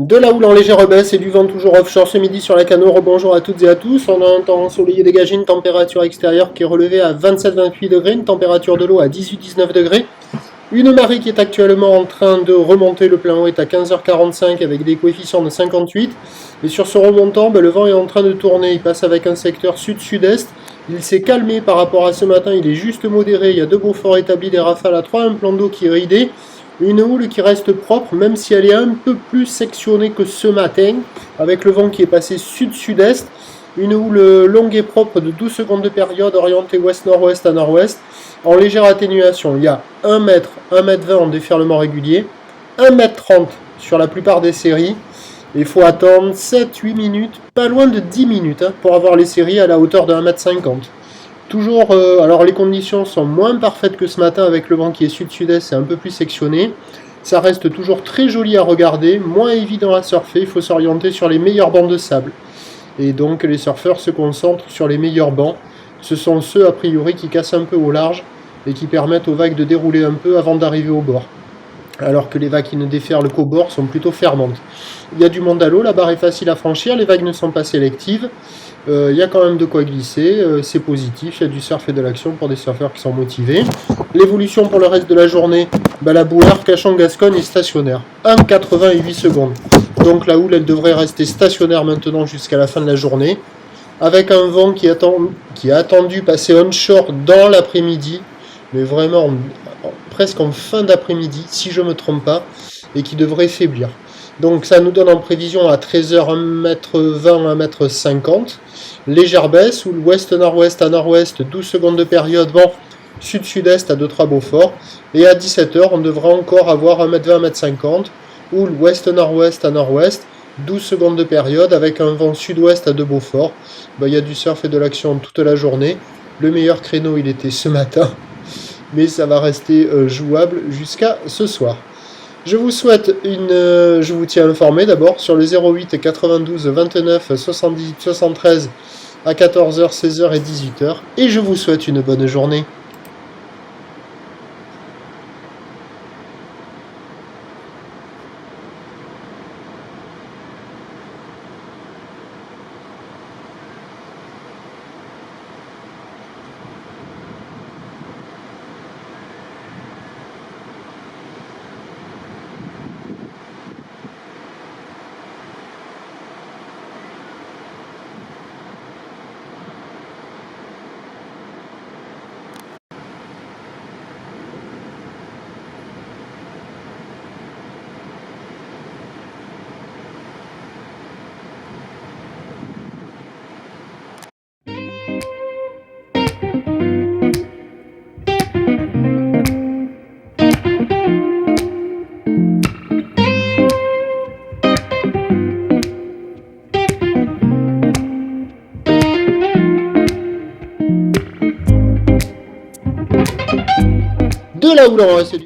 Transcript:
De la houle en légère baisse et du vent toujours offshore ce midi sur la Cano. Rebonjour à toutes et à tous. On a un temps ensoleillé dégagé, une température extérieure qui est relevée à 27-28 degrés, une température de l'eau à 18-19 degrés. Une marée qui est actuellement en train de remonter, le plein haut est à 15h45 avec des coefficients de 58. Et sur ce remontant, le vent est en train de tourner, il passe avec un secteur sud-sud-est. Il s'est calmé par rapport à ce matin, il est juste modéré, il y a deux beaux forts établis, des rafales à 3, un plan d'eau qui est ridé. Une houle qui reste propre, même si elle est un peu plus sectionnée que ce matin, avec le vent qui est passé sud-sud-est. Une houle longue et propre de 12 secondes de période, orientée ouest-nord-ouest à nord-ouest, en légère atténuation. Il y a 1 mètre, 1 mètre 20 en déferlement régulier, 1 mètre 30 sur la plupart des séries. Il faut attendre 7-8 minutes, pas loin de 10 minutes, pour avoir les séries à la hauteur de 1 mètre 50. Toujours, alors les conditions sont moins parfaites que ce matin avec le vent qui est sud-sud-est, c'est un peu plus sectionné. Ça reste toujours très joli à regarder, moins évident à surfer, il faut s'orienter sur les meilleurs bancs de sable. Et donc les surfeurs se concentrent sur les meilleurs bancs. Ce sont ceux a priori qui cassent un peu au large et qui permettent aux vagues de dérouler un peu avant d'arriver au bord. Alors que les vagues qui ne déferlent qu'au bord sont plutôt fermantes. Il y a du monde à l'eau, la barre est facile à franchir, les vagues ne sont pas sélectives. Il y a quand même de quoi glisser, c'est positif, il y a du surf et de l'action pour des surfeurs qui sont motivés. L'évolution pour le reste de la journée, la bouée Cachan-Gascogne est stationnaire, 1,88 secondes. Donc la houle elle devrait rester stationnaire maintenant jusqu'à la fin de la journée, avec un vent qui est attendu passer onshore dans l'après-midi, mais vraiment presque en fin d'après-midi, si je ne me trompe pas, et qui devrait faiblir. Donc ça nous donne en prévision à 13h 1m20, 1m50. Légère baisse, ou l'ouest-nord-ouest à nord-ouest, 12 secondes de période, vent sud-sud-est à 2-3 Beaufort. Et à 17h, on devra encore avoir 1m20, 1m50, ou l'ouest-nord-ouest à nord-ouest, 12 secondes de période avec un vent sud-ouest à 2 Beaufort. Il y a du surf et de l'action toute la journée. Le meilleur créneau, il était ce matin, mais ça va rester jouable jusqu'à ce soir. Je vous tiens informé d'abord sur le 08 92 29 78 73 à 14h, 16h et 18h. Et je vous souhaite une bonne journée. De la houle en